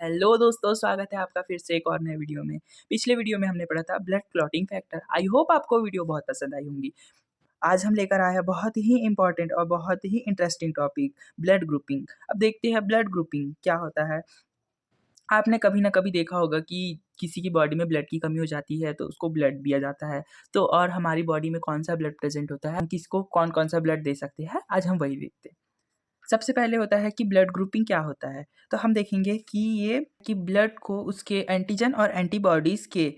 Hello दोस्तों, स्वागत है आपका फिर से एक और नए वीडियो में। पिछले वीडियो में हमने पढ़ा था blood clotting factor. I hope आपको वीडियो बहुत पसंद आई होंगी। आज हम लेकर आए हैं बहुत ही इम्पोर्टेंट और बहुत ही इंटरेस्टिंग टॉपिक, ब्लड ग्रुपिंग। अब देखते हैं ब्लड ग्रुपिंग क्या होता है। आपने कभी ना कभी देखा होगा कि किसी की बॉडी में ब्लड की कमी हो जाती है तो उसको ब्लड दिया जाता है। तो और हमारी बॉडी में कौन-सा ब्लड प्रेज़ेंट होता है, हम किसको कौन-कौन सा ब्लड दे सकते हैं, आज हम वही देखते हैं। सबसे पहले होता है कि ब्लड ग्रुपिंग क्या होता है? तो हम देखेंगे कि ये कि ब्लड को उसके एंटीजन और एंटीबॉडीज़ के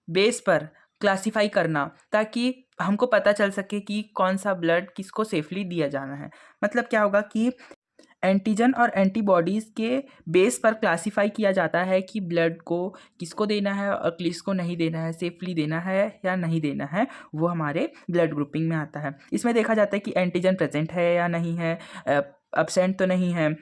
बेस पर क्लासिफ़ाई करना, ताकि हमको पता चल सके कि कौन-सा ब्लड किसको सेफ़ली दिया जाना है। मतलब क्या होगा कि एंटीजन और एंटीबॉडीज़ के बेस पर क्लासिफ़ाई किया जाता है कि ब्लड को किसको देना है और किसको नहीं देना है, सेफ़ली देना है या नहीं देना है, वो हमारे ब्लड ग्रुपिंग में आता है। इसमें देखा जाता है कि एंटीजन प्रेज़ेंट है या नहीं है, एब्सेंट तो नहीं है,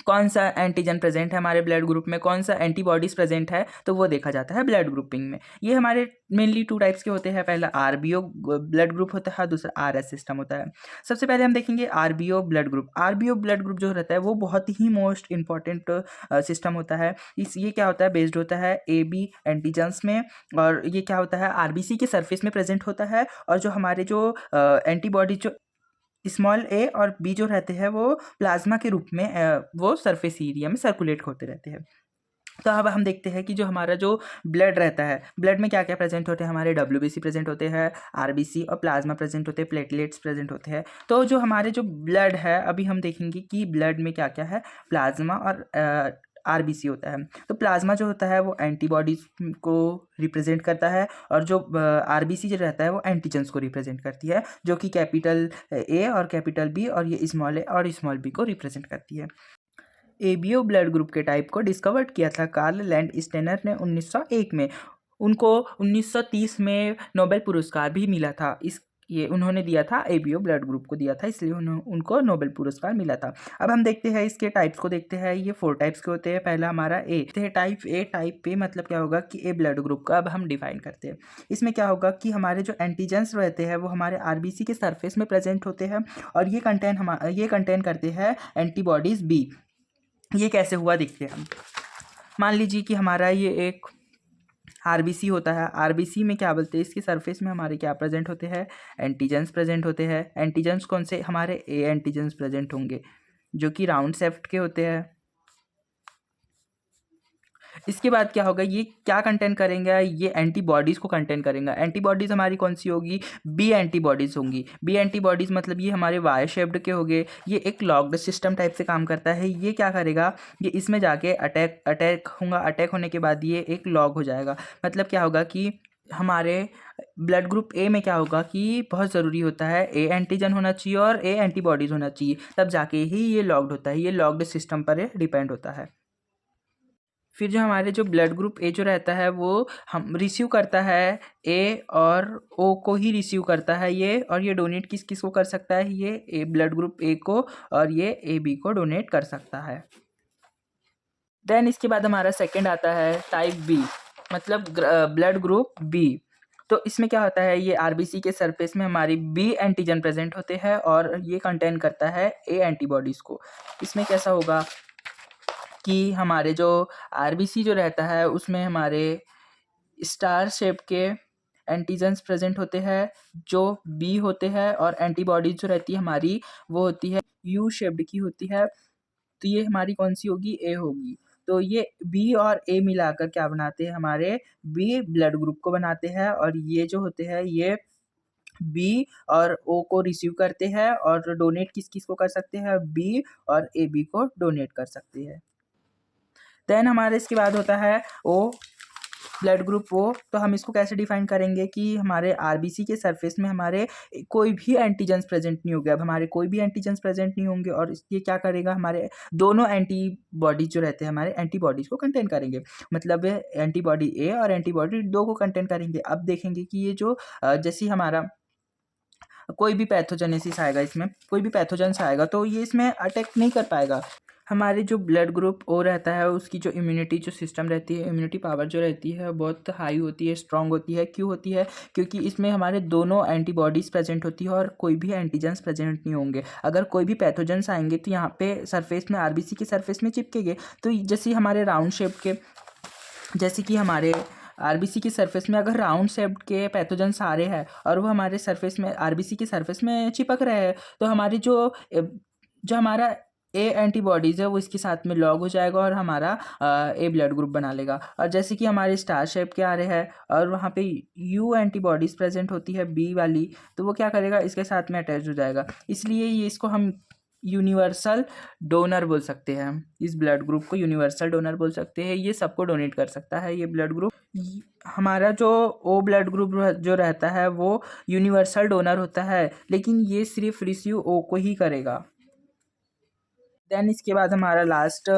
कौन-सा एंटीजन प्रेज़ेंट है हमारे ब्लड ग्रुप में, कौन-सा एंटीबॉडीज़ प्रेज़ेंट है, तो वो देखा जाता है ब्लड ग्रुपिंग में। ये हमारे मेनली 2 टाइप्स के होते हैं, पहला आरबीओ ब्लड ग्रुप होता है, दूसरा आरएस सिस्टम होता है। सबसे पहले हम देखेंगे आरबीओ ब्लड ग्रुप। आरबीओ ब्लड ग्रुप जो रहता है वो बहुत ही मोस्ट इम्पोर्टेंट सिस्टम होता है। ये क्या होता है, बेस्ड होता है एबी एंटीजेंस में, और ये क्या होता है, आरबीसी के सरफेस में प्रेज़ेंट होता है, और जो हमारे जो एंटीबॉडी जो स्मॉल ए और बी जो रहते हैं वो प्लाज्मा के रूप में वो सरफेस एरिया में सर्कुलेट होते रहते हैं। तो अब हम देखते हैं कि जो हमारा जो ब्लड रहता है, ब्लड में क्या-क्या प्रेज़ेंट होते हैं, हमारे डब्ल्यूबीसी प्रेज़ेंट होते हैं, आरबीसी और प्लाज्मा प्रेज़ेंट होते हैं, प्लेटलेट्स प्रेज़ेंट होते हैं। तो जो हमारे जो ब्लड है, अभी हम देखेंगे कि ब्लड में क्या-क्या है, प्लाज्मा और आरबीसी होता है। तो प्लाज्मा जो होता है वो एंटीबॉडीज़ को रिप्रेज़ेंट करता है, और जो आरबीसी जो रहता है वो एंटीजेंस को रिप्रेज़ेंट करती है, जो कि कैपिटल ए और कैपिटल बी और ये स्मॉल ए और स्मॉल बी को रिप्रेज़ेंट करती है। एबीओ ब्लड ग्रुप के टाइप को डिस्कवर्ड किया था कार्ल लैंडस्टेनर ने 1901 में। उनको 1930 में नोबेल पुरस्कार भी मिला था। इस ये उन्होंने दिया था, एबीओ ब्लड ग्रुप को दिया था, इसलिए उनको नोबेल पुरस्कार मिला था। अब हम देखते हैं इसके टाइप्स को देखते हैं। ये 4 टाइप्स के होते हैं। पहला हमारा ए टाइप ए। टाइप ए मतलब क्या होगा कि ए ब्लड ग्रुप का अब हम डिफाइन करते हैं। इसमें क्या होगा कि हमारे जो एंटीजेंस रहते हैं वो हमारे आरबीसी के सरफेस में प्रेजेंट होते हैं, और ये कंटेन करते हैं एंटीबॉडीज़ बी। ये कैसे हुआ देखते हैं हम। मान लीजिए कि हमारा ये एक आरबीसी होता है। आरबीसी में क्या बोलते हैं, इसके सरफेस में हमारे क्या प्रेजेंट होते हैं, एंटीजेंस प्रेजेंट होते हैं। एंटीजेंस कौन से, हमारे ए एंटीजेंस प्रेजेंट होंगे, जो कि राउंड शेफ्ट के होते हैं। इसके बाद क्या होगा, ये क्या कंटेन करेंगे, ये एंटीबॉडीज़ को कंटेन करेंगे। एंटीबॉडीज़ हमारी कौन सी होगी, बी एंटीबॉडीज़ होंगी। बी एंटीबॉडीज़ मतलब ये हमारे वाई शेप्ड के हो गए। ये एक लॉक्ड सिस्टम टाइप से काम करता है। ये क्या करेगा, ये इसमें जाके अटैक होगा। अटैक होने के बाद ये एक लॉक हो जाएगा। मतलब क्या होगा कि हमारे ब्लड ग्रुप ए में क्या होगा कि बहुत ज़रूरी होता है ए एंटीजन होना चाहिए और ए एंटीबॉडीज़ होना चाहिए, तब जाके ही ये लॉक्ड होता है। ये लॉक्ड सिस्टम पर डिपेंड होता है। फिर जो हमारे जो ब्लड ग्रुप ए जो रहता है वो हम रिसीव करता है, ए और ओ को ही रिसीव करता है ये, और ये डोनेट किस किस को कर सकता है, ये ए ब्लड ग्रुप ए को और ये ए बी को डोनेट कर सकता है। देन इसके बाद हमारा सेकंड आता है टाइप बी, मतलब ब्लड ग्रुप बी। तो इसमें क्या होता है, ये आरबीसी के सरफेस में हमारी बी एंटीजन प्रेजेंट होते हैं, और ये कंटेन करता है ए एंटीबॉडीज़ को। इसमें कैसा होगा कि हमारे जो आरबीसी जो रहता है उसमें हमारे स्टार शेप के एंटीजेंस प्रेजेंट होते हैं जो बी होते हैं, और एंटीबॉडीज जो रहती है हमारी वो होती है यू शेप्ड की होती है। तो ये हमारी कौन सी होगी, ए होगी। तो ये बी और ए मिलाकर क्या बनाते हैं, हमारे बी ब्लड ग्रुप को बनाते हैं, और ये जो होते हैं ये बी और ओ को रिसीव करते हैं, और डोनेट किस किस को कर सकते हैं, बी और ए बी को डोनेट कर सकते हैं। देन हमारे इसके बाद होता है ओ ब्लड ग्रुप ओ। तो हम इसको कैसे डिफाइन करेंगे कि हमारे आरबीसी के सरफेस में हमारे कोई भी एंटीजेंस प्रेजेंट नहीं होंगे। अब हमारे कोई भी एंटीजेंस प्रेजेंट नहीं होंगे, और ये क्या करेगा, हमारे दोनों एंटीबॉडीज जो रहते हैं हमारे एंटीबॉडीज को कंटेन करेंगे। मतलब एंटीबॉडी ए और एंटीबॉडी दो को कंटेन करेंगे। अब देखेंगे कि ये जो जैसे हमारा कोई भी पैथोजेनेसिस आएगा, इसमें कोई भी पैथोजेंस आएगा तो ये इसमें अटैक नहीं कर पाएगा। हमारे जो ब्लड ग्रुप ओ रहता है उसकी जो इम्यूनिटी जो सिस्टम रहती है, इम्यूनिटी पावर जो रहती है बहुत हाई होती है, स्ट्रांग होती है। क्यों होती है? क्योंकि इसमें हमारे दोनों एंटीबॉडीज़ प्रेजेंट होती है और कोई भी एंटीजेंस प्रेजेंट नहीं होंगे। अगर कोई भी पैथोजेंस आएंगे तो यहाँ पे सरफेस में, आरबीसी के सरफेस में चिपकेंगे। तो जैसे हमारे राउंड शेप के, जैसे कि हमारे आरबीसी की सरफेस में अगर राउंड शेप के पैथोजेंस आ रहे हैं और वो हमारे सरफेस में, आरबीसी की सरफेस में चिपक रहे हैं, तो हमारी जो हमारा ए एंटीबॉडीज़ है वो इसके साथ में लॉग हो जाएगा और हमारा ए ब्लड ग्रुप बना लेगा। और जैसे कि हमारे स्टार शेप के आ रहे हैं और वहाँ पे यू एंटीबॉडीज़ प्रेजेंट होती है बी वाली, तो वो क्या करेगा, इसके साथ में अटैच हो जाएगा। इसलिए ये इसको हम यूनिवर्सल डोनर बोल सकते हैं। इस ब्लड ग्रुप को यूनिवर्सल डोनर बोल सकते हैं। ये सबको डोनेट कर सकता है ये ब्लड ग्रुप। हमारा जो ओ ब्लड ग्रुप जो रहता है वो यूनिवर्सल डोनर होता है, लेकिन ये सिर्फ रिसीव ओ को ही करेगा। देन इसके बाद हमारा लास्ट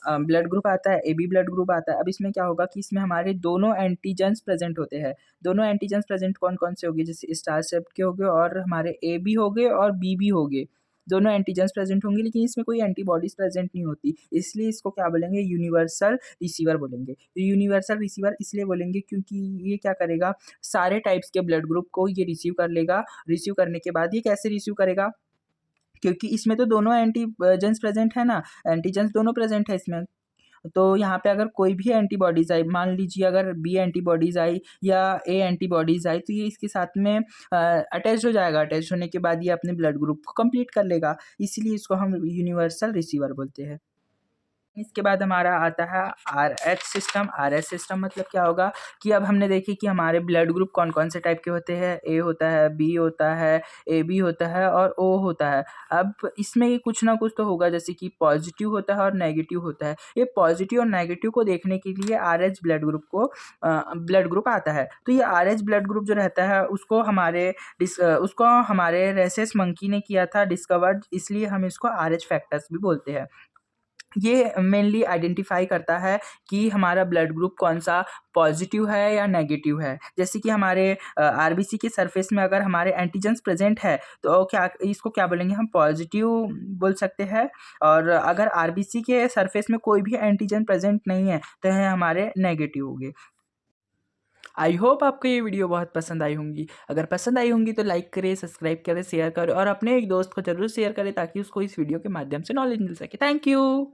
ब्लड ग्रुप आता है, ए बी ब्लड ग्रुप आता है। अब इसमें क्या होगा कि इसमें हमारे दोनों एंटीजेंस प्रेजेंट होते हैं। दोनों एंटीजेंस प्रेजेंट कौन कौन से हो गए? जैसे स्टार शेप के हो गए और हमारे ए बी हो गए और बी भी हो गए। दोनों एंटीजेंस प्रेजेंट होंगे, लेकिन इसमें कोई एंटीबॉडीज प्रेजेंट नहीं होती, इसलिए इसको क्या बोलेंगे? यूनिवर्सल रिसीवर बोलेंगे। तो यूनिवर्सल रिसीवर इसलिए बोलेंगे क्योंकि ये क्या करेगा, सारे टाइप्स के ब्लड ग्रुप को ये रिसीव कर लेगा। रिसीव करने के बाद ये कैसे रिसीव करेगा? क्योंकि इसमें तो दोनों एंटीजेंस प्रेजेंट है ना, एंटीजेंस दोनों प्रेजेंट है इसमें। तो यहाँ पे अगर कोई भी एंटीबॉडीज आई, मान लीजिए अगर बी एंटीबॉडीज आई या ए एंटीबॉडीज आई, तो ये इसके साथ में अटैच हो जाएगा। अटैच होने के बाद ये अपने ब्लड ग्रुप को कंप्लीट कर लेगा, इसीलिए इसको हम यूनिवर्सल रिसीवर बोलते हैं। इसके बाद हमारा आता है आरएच सिस्टम। आरएच सिस्टम मतलब क्या होगा कि अब हमने देखी कि हमारे ब्लड ग्रुप कौन कौन से टाइप के होते हैं। ए होता है, बी होता है, ए बी होता है और ओ होता है। अब इसमें ये कुछ ना कुछ तो होगा, जैसे कि पॉजिटिव होता है और नेगेटिव होता है। ये पॉजिटिव और नेगेटिव को देखने के लिए आरएच ब्लड ग्रुप आता है। तो ये आरएच ब्लड ग्रुप जो रहता है उसको हमारे रेसेस मंकी ने किया था डिस्कवर्ड, इसलिए हम इसको आरएच फैक्टर्स भी बोलते हैं। ये मेनली आइडेंटिफाई करता है कि हमारा ब्लड ग्रुप कौन सा पॉजिटिव है या नेगेटिव है। जैसे कि हमारे आरबीसी के सरफेस में अगर हमारे एंटीजेंस प्रेजेंट है तो इसको क्या बोलेंगे, हम पॉजिटिव बोल सकते हैं। और अगर आरबीसी के सरफेस में कोई भी एंटीजन प्रेजेंट नहीं है तो ये हमारे नेगेटिव होंगे। आई होप आपको ये वीडियो बहुत पसंद आई होंगी। अगर पसंद आई होंगी तो लाइक करें, सब्सक्राइब करें, शेयर करें और अपने एक दोस्त को जरूर शेयर करें ताकि उसको इस वीडियो के माध्यम से नॉलेज मिल सके। Thank you.